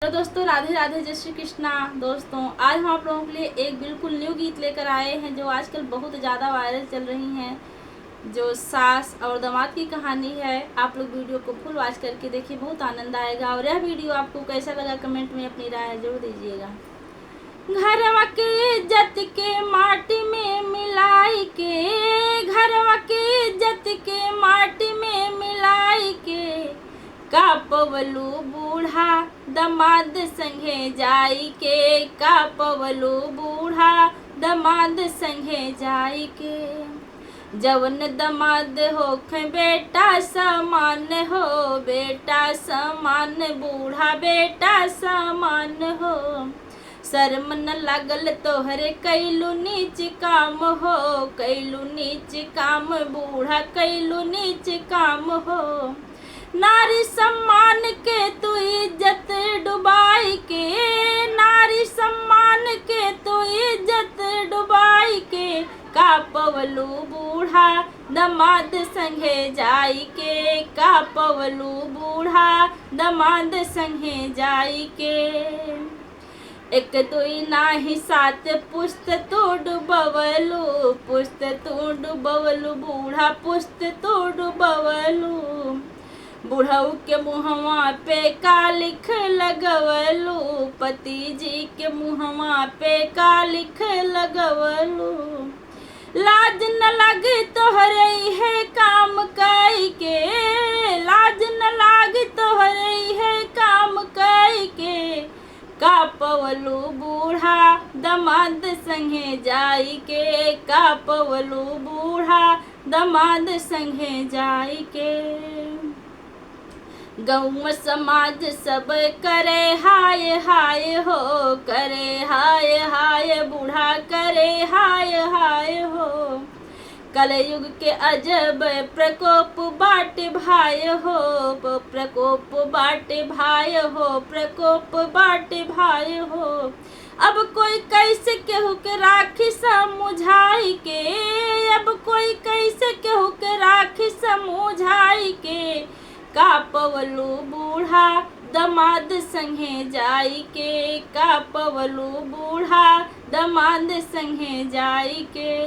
Hello दोस्तों, राधे राधे, जय श्री कृष्णा। दोस्तों, आज हम आप लोगों के लिए एक बिल्कुल न्यू गीत लेकर आए हैं जो आजकल बहुत ज़्यादा वायरल चल रही हैं, जो सास और दामाद की कहानी है। आप लोग वीडियो को फुल वॉच करके देखिए, बहुत आनंद आएगा। और यह वीडियो आपको कैसा लगा कमेंट में अपनी राय जरूर दीजिएगा। घरवा के इज्जत के माटी में मिलाई के, घरवा के इज्जत के माटी में मिलाई के, का पवलू बूढ़ा दमाद संगे जाई के, का पवलू बूढ़ा दमाद संगे जाई के। जवन दमाद हो खे बेटा समान हो, बेटा समान, बूढ़ा बेटा समान हो। शर्म न लागल तोहरे कैलू नीच काम हो, कैलू नीच काम, बूढ़ा कैलू नीच काम हो। नारी सम्मान के तू इज्जत डुबाई के, नारी सम्मान के तू इज्जत डुबाई के, का पवलू बूढ़ा दमाद संगे जाई के, का पवलू बूढ़ा दमाद संगे जाई के। एक दुई नाही सात पुस्त तू डुबवलू, पुस्त तू डुबवलू, बूढ़ा पुस्त तू डुबवलू। बुढ़ऊ के मुहवा पे का लिख लगवलू, पति जी के मुहवा पे का लिख लगवलू। लाज न लगे तोहरे है काम कई के, लाज न लागे तोहरे है काम कई के, का पवलू बूढ़ा दमाद संगे जाई के, का पवलू बूढ़ा दमाद संगे जाई के। गौम समाज सब करे हाय हाय हो, करे हाय हाय, बूढ़ा करे हाय हाय हो। कलयुग के अजब प्रकोप बाट भाई हो, प्रकोप बाट भाई हो, प्रकोप बाट भाई हो। अब कोई कैसे केहू के राखी समुझाई के, अब कोई कैसे केहू के राखी समुझाई के, का पवलू बूढ़ा दमाद संगे जाई के, का पवलू बूढ़ा दमाद संगे जाई के।